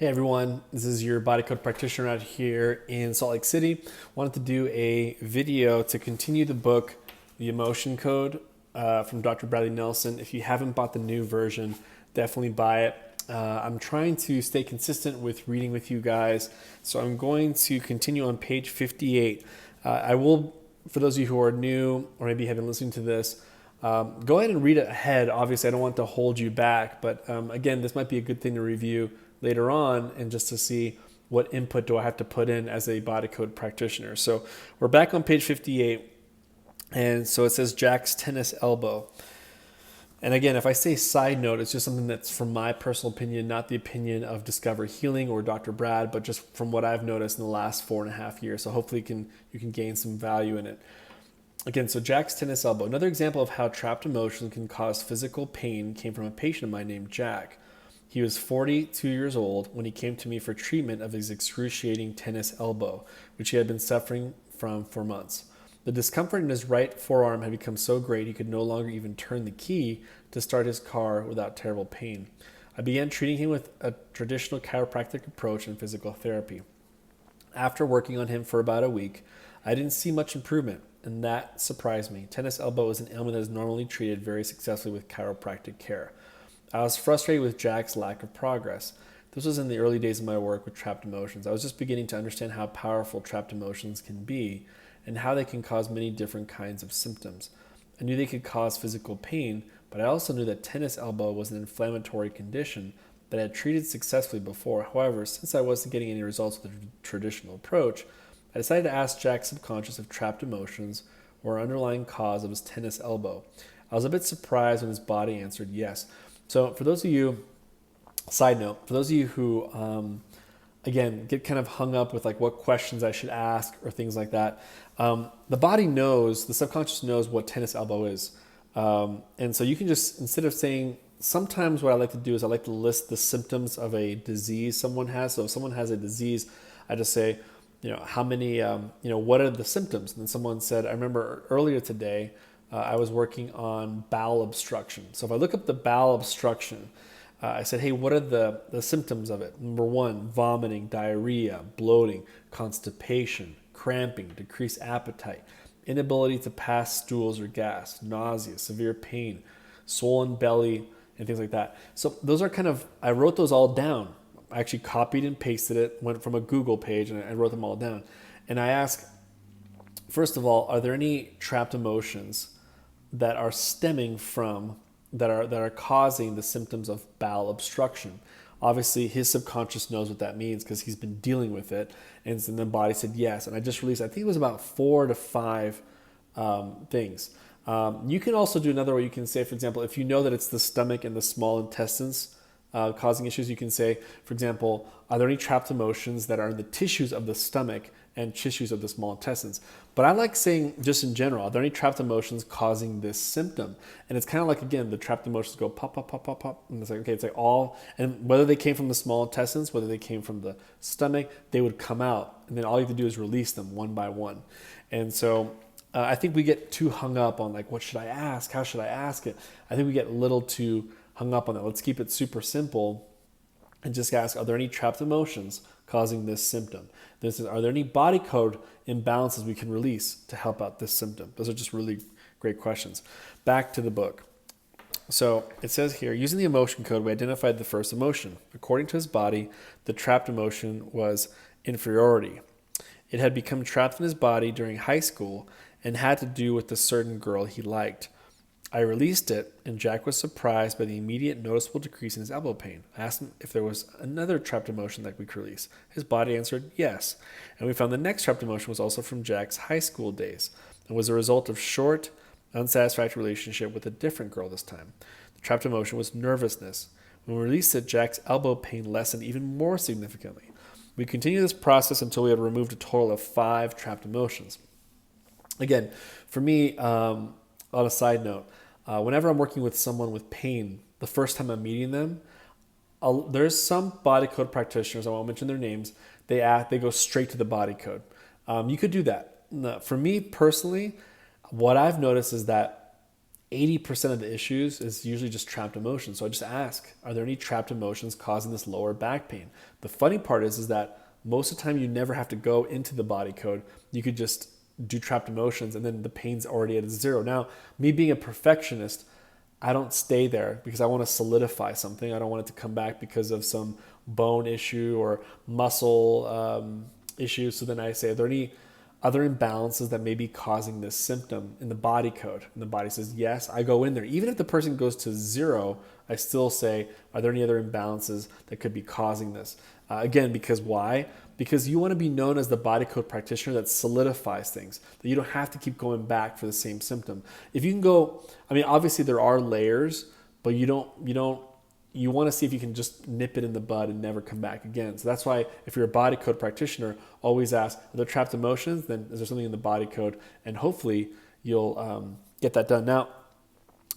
Hey everyone, this is your body code practitioner out here in Salt Lake City. Wanted to do a video to continue the book, The Emotion Code from Dr. Bradley Nelson. If you haven't bought the new version, definitely buy it. I'm trying to stay consistent with reading with you guys, so I'm going to continue on page 58. I will, for those of you who are new or maybe have been listening to this, go ahead and read it ahead. Obviously, I don't want to hold you back, but again, this might be a good thing to review later on and just to see what input do I have to put in as a body code practitioner. So we're back on page 58, and so it says Jack's tennis elbow. And again, if I say side note, it's just something that's from my personal opinion, not the opinion of Discover Healing or Dr. Brad, but just from what I've noticed in the last 4.5 years. So hopefully you can gain some value in it. Again, so Jack's tennis elbow. Another example of how trapped emotion can cause physical pain came from a patient of mine named Jack. He was 42 years old when he came to me for treatment of his excruciating tennis elbow, which he had been suffering from for months. The discomfort in his right forearm had become so great he could no longer even turn the key to start his car without terrible pain. I began treating him with a traditional chiropractic approach and physical therapy. After working on him for about a week, I didn't see much improvement, and that surprised me. Tennis elbow is an ailment that is normally treated very successfully with chiropractic care. I was frustrated with Jack's lack of progress. This was in the early days of my work with trapped emotions. I was just beginning to understand how powerful trapped emotions can be and how they can cause many different kinds of symptoms. I knew they could cause physical pain, but I also knew that tennis elbow was an inflammatory condition that I had treated successfully before. However, since I wasn't getting any results with the traditional approach, I decided to ask Jack's subconscious if trapped emotions were an underlying cause of his tennis elbow. I was a bit surprised when his body answered yes. So for those of you, side note, for those of you who, again, get kind of hung up with like what questions I should ask or things like that, the body knows, the subconscious knows what tennis elbow is. And so you can just, instead of saying, sometimes what I like to do is I like to list the symptoms of a disease someone has. So if someone has a disease, I just say, how many, what are the symptoms? And then someone said, I remember earlier today, I was working on bowel obstruction. So if I look up the bowel obstruction, I said, hey, what are the symptoms of it? Number one, vomiting, diarrhea, bloating, constipation, cramping, decreased appetite, inability to pass stools or gas, nausea, severe pain, swollen belly, and things like that. So those are kind of, I wrote those all down. I actually copied and pasted it, went from a Google page, and I wrote them all down. And I asked, first of all, are there any trapped emotions that are stemming from, that are causing the symptoms of bowel obstruction? Obviously, his subconscious knows what that means because he's been dealing with it. And then the body said yes. And I just released, I think it was about 4 to 5 things. You can also do another way. You can say, for example, if you know that it's the stomach and the small intestines causing issues, you can say, for example, are there any trapped emotions that are in the tissues of the stomach and tissues of the small intestines? But I like saying, just in general, are there any trapped emotions causing this symptom? And it's kind of like, again, the trapped emotions go pop, pop, pop, pop, pop. And it's like, okay, it's like all, and whether they came from the small intestines, whether they came from the stomach, they would come out. And then all you have to do is release them one by one. And so I think we get too hung up on like, what should I ask? How should I ask it? I think we get a little too hung up on that. Let's keep it super simple and just ask, are there any trapped emotions causing this symptom? This is, are there any body code imbalances we can release to help out this symptom? Those are just really great questions. Back to the book. So it says here, using the emotion code, we identified the first emotion. According to his body, the trapped emotion was inferiority. It had become trapped in his body during high school and had to do with a certain girl he liked. I released it, and Jack was surprised by the immediate noticeable decrease in his elbow pain. I asked him if there was another trapped emotion that we could release. His body answered yes, and we found the next trapped emotion was also from Jack's high school days and was a result of short, unsatisfactory relationship with a different girl this time. The trapped emotion was nervousness. When we released it, Jack's elbow pain lessened even more significantly. We continued this process until we had removed a total of 5 trapped emotions. Again, for me, on a side note, whenever I'm working with someone with pain, the first time I'm meeting them, there's some body code practitioners, I won't mention their names, they go straight to the body code. You could do that. For me personally, what I've noticed is that 80% of the issues is usually just trapped emotions. So I just ask, are there any trapped emotions causing this lower back pain? The funny part is that most of the time you never have to go into the body code. You could just do trapped emotions and then the pain's already at zero. Now, me being a perfectionist, I don't stay there because I want to solidify something. I don't want it to come back because of some bone issue or muscle issue. So then I say, are there any other imbalances that may be causing this symptom in the body code? And the body says, yes, I go in there. Even if the person goes to zero, I still say, are there any other imbalances that could be causing this? Again, because why? Because you want to be known as the body code practitioner that solidifies things, that you don't have to keep going back for the same symptom. If you can go, I mean, obviously there are layers, but you want to see if you can just nip it in the bud and never come back again. So that's why if you're a body code practitioner, always ask, are there trapped emotions? Then is there something in the body code? And hopefully you'll get that done. Now,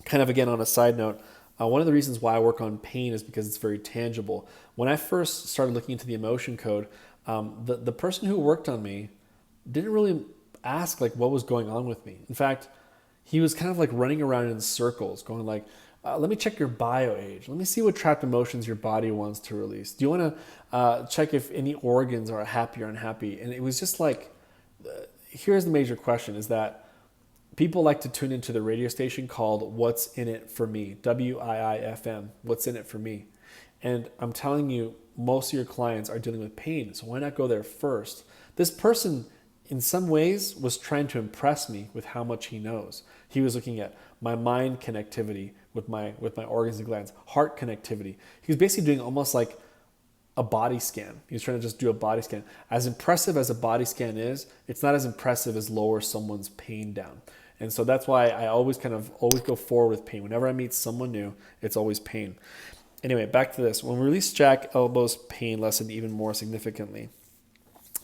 kind of again on a side note, one of the reasons why I work on pain is because it's very tangible. When I first started looking into the emotion code, the person who worked on me didn't really ask like what was going on with me. In fact, he was kind of like running around in circles going like, let me check your bio age. Let me see what trapped emotions your body wants to release. Do you want to check if any organs are happy or unhappy? And it was just like, here's the major question is that people like to tune into the radio station called What's in It for Me, WIIFM, What's in It for Me. And I'm telling you, most of your clients are dealing with pain. So why not go there first? This person, in some ways, was trying to impress me with how much he knows. He was looking at my mind connectivity with my organs and glands, heart connectivity. He was basically doing almost like a body scan. He was trying to just do a body scan. As impressive as a body scan is, it's not as impressive as lower someone's pain down. And so that's why I always go forward with pain. Whenever I meet someone new, it's always pain. Anyway, back to this. When we released Jack Elbow's pain lessened even more significantly.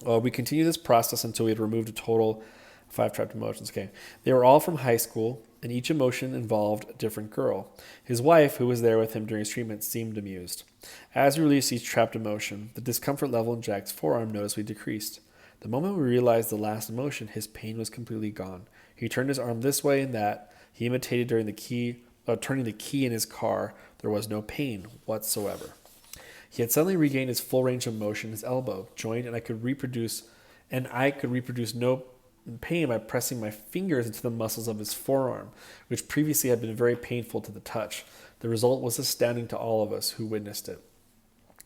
We continued this process until we had removed a total 5 trapped emotions. Okay, they were all from high school, and each emotion involved a different girl. His wife, who was there with him during his treatment, seemed amused. As we released each trapped emotion, the discomfort level in Jack's forearm noticeably decreased. The moment we realized the last emotion, his pain was completely gone. He turned his arm this way and that. He imitated turning the key in his car. There was no pain whatsoever. He had suddenly regained his full range of motion. His elbow joined, and I could reproduce no pain by pressing my fingers into the muscles of his forearm, which previously had been very painful to the touch. The result was astounding to all of us who witnessed it.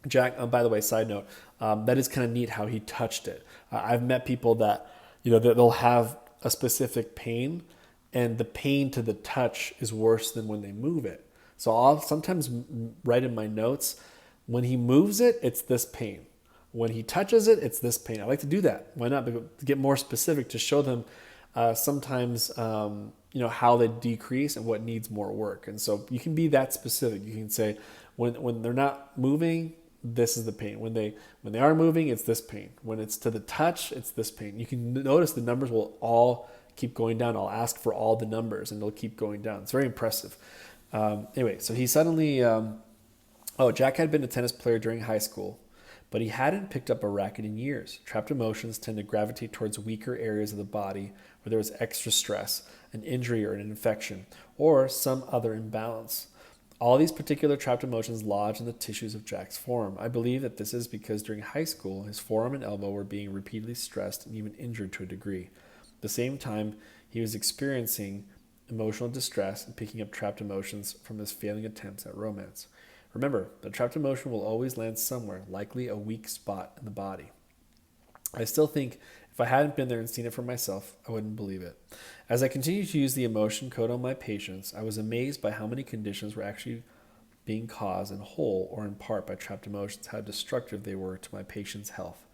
Jack, by the way, side note, that is kind of neat how he touched it. I've met people that, they'll have a specific pain, and the pain to the touch is worse than when they move it. So I'll sometimes write in my notes, when he moves it, it's this pain. When he touches it, it's this pain. I like to do that. Why not? To get more specific, to show them sometimes how they decrease and what needs more work. And so you can be that specific. You can say, when they're not moving, this is the pain. When they are moving, it's this pain. When it's to the touch, it's this pain. You can notice the numbers will all keep going down. I'll ask for all the numbers and they'll keep going down. It's very impressive. Anyway, so he suddenly, Jack had been a tennis player during high school, but he hadn't picked up a racket in years. Trapped emotions tend to gravitate towards weaker areas of the body where there was extra stress, an injury or an infection, or some other imbalance. All these particular trapped emotions lodge in the tissues of Jack's forearm. I believe that this is because during high school, his forearm and elbow were being repeatedly stressed and even injured to a degree. At the same time, he was experiencing emotional distress and picking up trapped emotions from his failing attempts at romance. Remember, the trapped emotion will always land somewhere, likely a weak spot in the body. I still think if I hadn't been there and seen it for myself, I wouldn't believe it. As I continued to use the emotion code on my patients, I was amazed by how many conditions were actually being caused in whole or in part by trapped emotions, how destructive they were to my patients' health.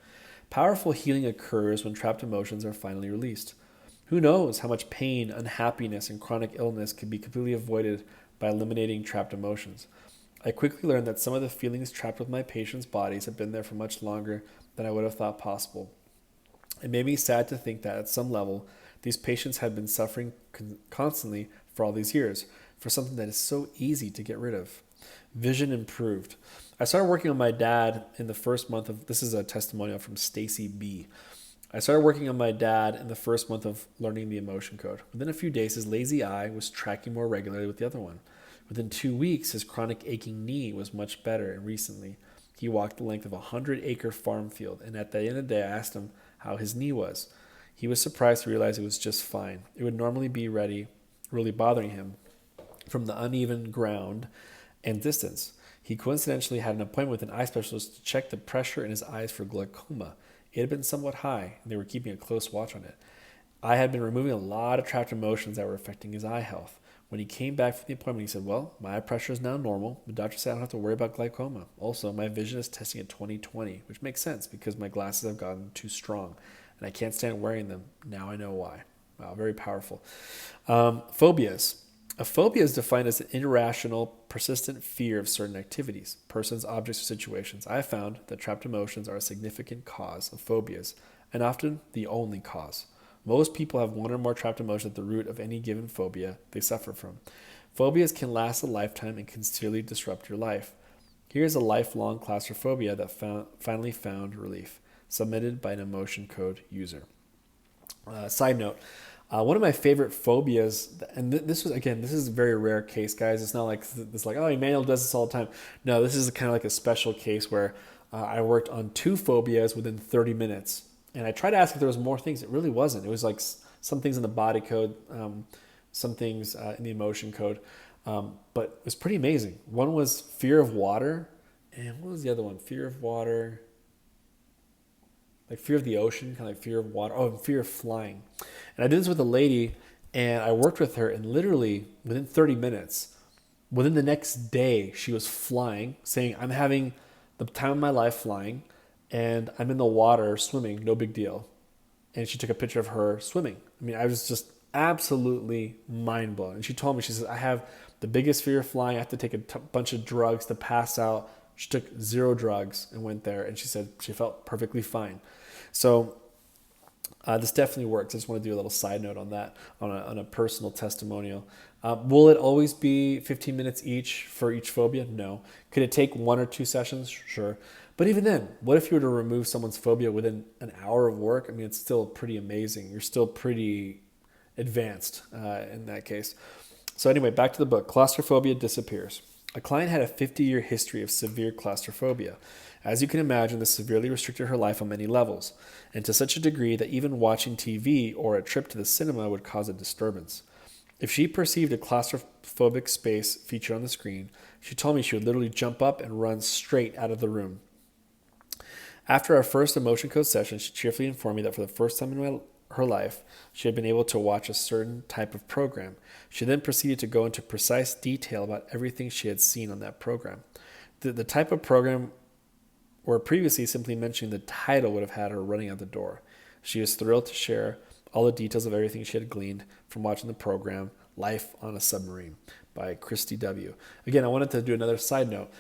Powerful healing occurs when trapped emotions are finally released. Who knows how much pain, unhappiness, and chronic illness can be completely avoided by eliminating trapped emotions. I quickly learned that some of the feelings trapped with my patients' bodies had been there for much longer than I would have thought possible. It made me sad to think that at some level, these patients had been suffering constantly for all these years, for something that is so easy to get rid of. Vision improved. I started working on my dad in the first month of, this is a testimonial from Stacy B. I started working on my dad in the first month of learning the emotion code. Within a few days, his lazy eye was tracking more regularly with the other one. Within 2 weeks, his chronic aching knee was much better, and recently, he walked the length of a 100-acre farm field, and at the end of the day, I asked him how his knee was. He was surprised to realize it was just fine. It would normally be really bothering him from the uneven ground and distance. He coincidentally had an appointment with an eye specialist to check the pressure in his eyes for glaucoma. It had been somewhat high, and they were keeping a close watch on it. I had been removing a lot of trapped emotions that were affecting his eye health. When he came back from the appointment, he said, well, my eye pressure is now normal. The doctor said I don't have to worry about glaucoma. Also, my vision is testing at 20/20, which makes sense because my glasses have gotten too strong, and I can't stand wearing them. Now I know why. Wow, very powerful. Phobias. A phobia is defined as an irrational, persistent fear of certain activities, persons, objects, or situations. I have found that trapped emotions are a significant cause of phobias, and often the only cause. Most people have one or more trapped emotions at the root of any given phobia they suffer from. Phobias can last a lifetime and can severely disrupt your life. Here's a lifelong claustrophobia that finally found relief, submitted by an emotion code user. Side note, one of my favorite phobias, and this is a very rare case, guys. It's not like this, like, oh, Emmanuel does this all the time. No, this is kind of like a special case where I worked on 2 phobias within 30 minutes. And I tried to ask if there was more things. It really wasn't. It was like some things in the body code, some things in the emotion code. But it was pretty amazing. One was fear of water. And what was the other one? Fear of water. Like fear of the ocean, kind of like fear of water. Oh, and fear of flying. And I did this with a lady, and I worked with her, and literally within 30 minutes, within the next day, she was flying, saying, I'm having the time of my life flying, and I'm in the water swimming, no big deal. And she took a picture of her swimming. I mean, I was just absolutely mind blown. And she told me, she says, I have the biggest fear of flying. I have to take a bunch of drugs to pass out. She took 0 drugs and went there, and she said she felt perfectly fine. So this definitely works. I just want to do a little side note on that, on a personal testimonial. Will it always be 15 minutes each for each phobia? No. Could it take 1 or 2 sessions? Sure. But even then, what if you were to remove someone's phobia within an hour of work? I mean, it's still pretty amazing. You're still pretty advanced in that case. So anyway, back to the book. Claustrophobia disappears. A client had a 50-year history of severe claustrophobia. As you can imagine, this severely restricted her life on many levels, and to such a degree that even watching TV or a trip to the cinema would cause a disturbance. If she perceived a claustrophobic space featured on the screen, she told me she would literally jump up and run straight out of the room. After our first emotion code session, she cheerfully informed me that for the first time in her life, she had been able to watch a certain type of program. She then proceeded to go into precise detail about everything she had seen on that program. The type of program where previously simply mentioning the title would have had her running out the door. She was thrilled to share all the details of everything she had gleaned from watching the program, Life on a Submarine by Christy W. Again, I wanted to do another side note.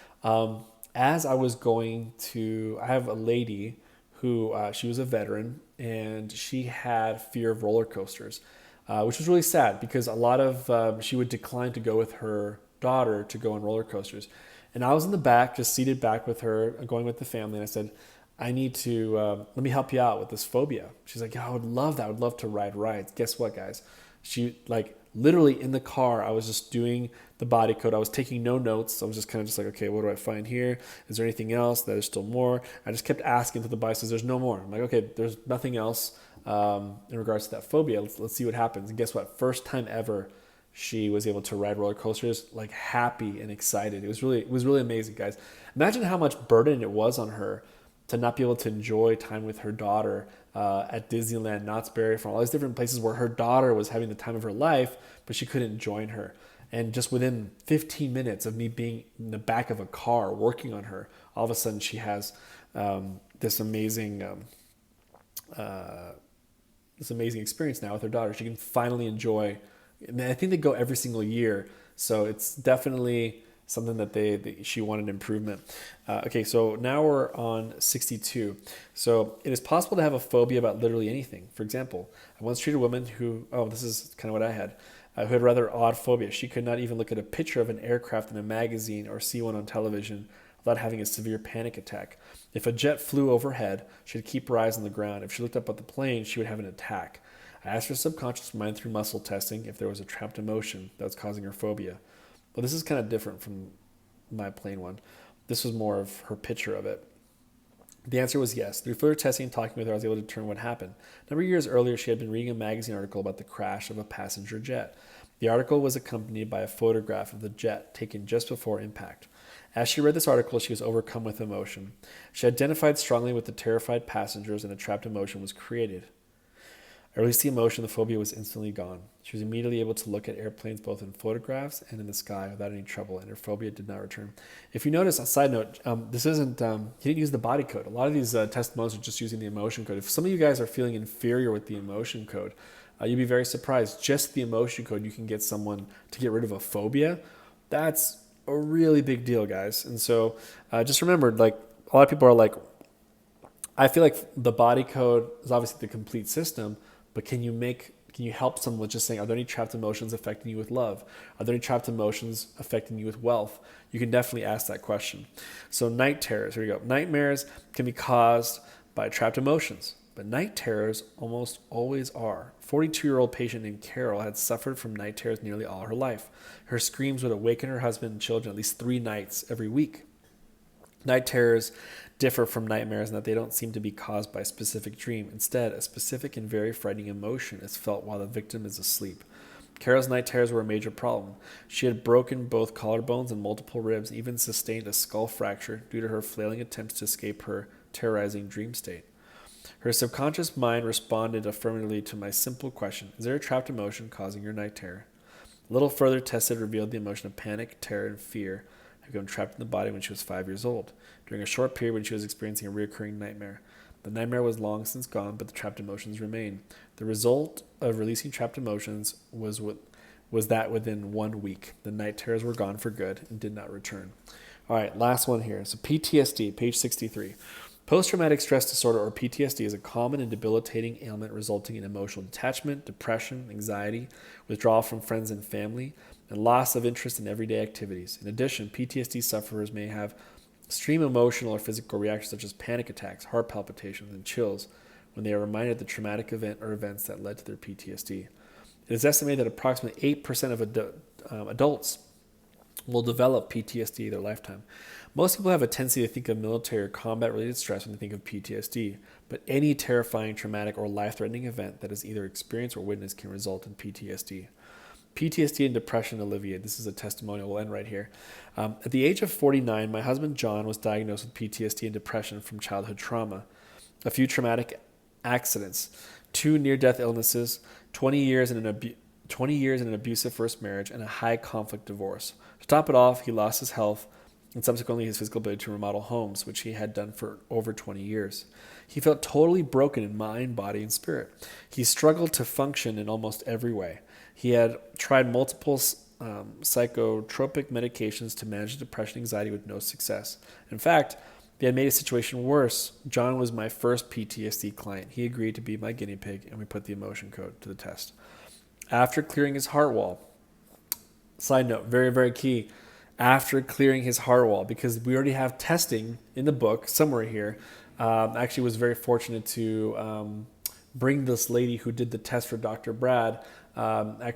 As I was going to, I have a lady who, she was a veteran, and she had fear of roller coasters, which was really sad because a lot of, she would decline to go with her daughter to go on roller coasters. And I was in the back, just seated back with her, going with the family, and I said, I need to, let me help you out with this phobia. She's like, yeah, I would love that. I would love to ride rides. Guess what, guys? She, like, literally in the car, I was just doing the body code. I was taking no notes. I was just kind of just like, okay, what do I find here? Is there anything else? There's still more. I just kept asking to the body, says, there's no more. I'm like, okay, there's nothing else in regards to that phobia. Let's see what happens. And guess what? First time ever, she was able to ride roller coasters, like happy and excited. It was really amazing, guys. Imagine how much burden it was on her to not be able to enjoy time with her daughter at Disneyland, Knott's Berry Farm, all these different places where her daughter was having the time of her life, but she couldn't join her. And just within 15 minutes of me being in the back of a car working on her, all of a sudden she has this amazing experience now with her daughter. She can finally enjoy. And I think they go every single year, so it's definitely something that she wanted improvement. Okay, so now we're on 62. So it is possible to have a phobia about literally anything. For example, I once treated a woman who, this is kind of what I had, who had a rather odd phobia. She could not even look at a picture of an aircraft in a magazine or see one on television without having a severe panic attack. If a jet flew overhead, she'd keep her eyes on the ground. If she looked up at the plane, she would have an attack. I asked her subconscious mind through muscle testing if there was a trapped emotion that was causing her phobia. Well, this is kind of different from my plane one. This was more of her picture of it. The answer was yes. Through further testing and talking with her, I was able to determine what happened. A number of years earlier, she had been reading a magazine article about the crash of a passenger jet. The article was accompanied by a photograph of the jet taken just before impact. As she read this article, she was overcome with emotion. She identified strongly with the terrified passengers, and a trapped emotion was created. I released the emotion, the phobia was instantly gone. She was immediately able to look at airplanes both in photographs and in the sky without any trouble, and her phobia did not return. If you notice, a side note, this isn't, he didn't use the body code. A lot of these testimonials are just using the emotion code. If some of you guys are feeling inferior with the emotion code, you'd be very surprised. Just the emotion code, you can get someone to get rid of a phobia. That's a really big deal, guys. And so just remember, like, a lot of people are like, I feel like the body code is obviously the complete system, but can you help someone with just saying, are there any trapped emotions affecting you with love? Are there any trapped emotions affecting you with wealth? You can definitely ask that question. So night terrors, here we go. Nightmares can be caused by trapped emotions, but night terrors almost always are. 42-year-old patient named Carol had suffered from night terrors nearly all her life. Her screams would awaken her husband and children at least 3 nights every week. Night terrors differ from nightmares in that they don't seem to be caused by a specific dream. Instead, a specific and very frightening emotion is felt while the victim is asleep. Carol's night terrors were a major problem. She had broken both collarbones and multiple ribs, and even sustained a skull fracture due to her flailing attempts to escape her terrorizing dream state. Her subconscious mind responded affirmatively to my simple question, is there a trapped emotion causing your night terror? A little further tested revealed the emotion of panic, terror, and fear had become trapped in the body when she was 5 years old, during a short period when she was experiencing a recurring nightmare. The nightmare was long since gone, but the trapped emotions remain. The result of releasing trapped emotions was that within 1 week, the night terrors were gone for good and did not return. All right, last one here. So PTSD, page 63. Post-traumatic stress disorder, or PTSD, is a common and debilitating ailment resulting in emotional detachment, depression, anxiety, withdrawal from friends and family, and loss of interest in everyday activities. In addition, PTSD sufferers may have extreme emotional or physical reactions such as panic attacks, heart palpitations, and chills when they are reminded of the traumatic event or events that led to their PTSD. It is estimated that approximately 8% of adults will develop PTSD in their lifetime. Most people have a tendency to think of military or combat-related stress when they think of PTSD, but any terrifying, traumatic, or life-threatening event that is either experienced or witnessed can result in PTSD. PTSD and depression alleviated. This is a testimonial. We'll end right here. At the age of 49, my husband John was diagnosed with PTSD and depression from childhood trauma, a few traumatic accidents, 2 near-death illnesses, 20 years in an abusive first marriage, and a high-conflict divorce. To top it off, he lost his health and subsequently his physical ability to remodel homes, which he had done for over 20 years. He felt totally broken in mind, body, and spirit. He struggled to function in almost every way. He had tried multiple psychotropic medications to manage depression and anxiety with no success. In fact, they had made a situation worse. John was my first PTSD client. He agreed to be my guinea pig, and we put the emotion code to the test. After clearing his heart wall, side note, very, very key, after clearing his heart wall, because we already have testing in the book somewhere here. Actually was very fortunate to bring this lady who did the test for Dr. Brad.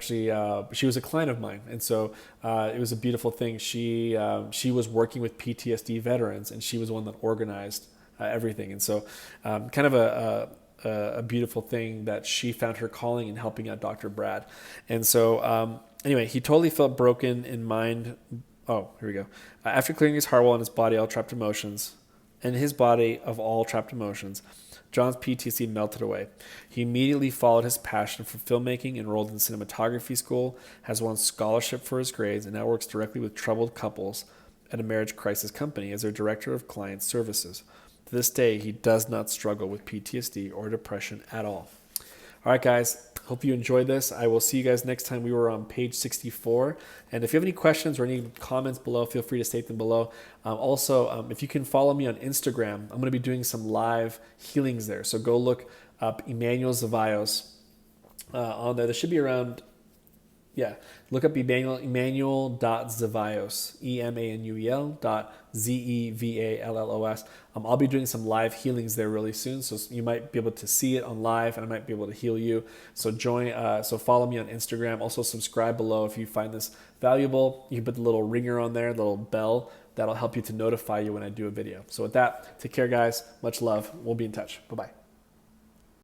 She was a client of mine, and so it was a beautiful thing. She was working with PTSD veterans, and she was the one that organized everything. And so kind of a beautiful thing that she found her calling in helping out Dr. Brad. And so anyway, he totally felt broken in mind. Oh, here we go. After clearing his heart wall and his body all trapped emotions, and his body of all trapped emotions, John's PTSD melted away. He immediately followed his passion for filmmaking, enrolled in cinematography school, has won scholarship for his grades, and now works directly with troubled couples at a marriage crisis company as their director of client services. To this day, he does not struggle with PTSD or depression at all. All right, guys. Hope you enjoyed this. I will see you guys next time. We were on page 64. And if you have any questions or any comments below, feel free to state them below. Also, if you can follow me on Instagram, I'm going to be doing some live healings there. So go look up Emmanuel Zavaios on there. There should be around Yeah, look up Emmanuel.Zevallos, Emanuel.Zevallos. I'll be doing some live healings there really soon, so you might be able to see it on live, and I might be able to heal you. So so follow me on Instagram. Also subscribe below if you find this valuable. You can put the little ringer on there, the little bell. That'll help you to notify you when I do a video. So with that, take care, guys. Much love. We'll be in touch. Bye-bye.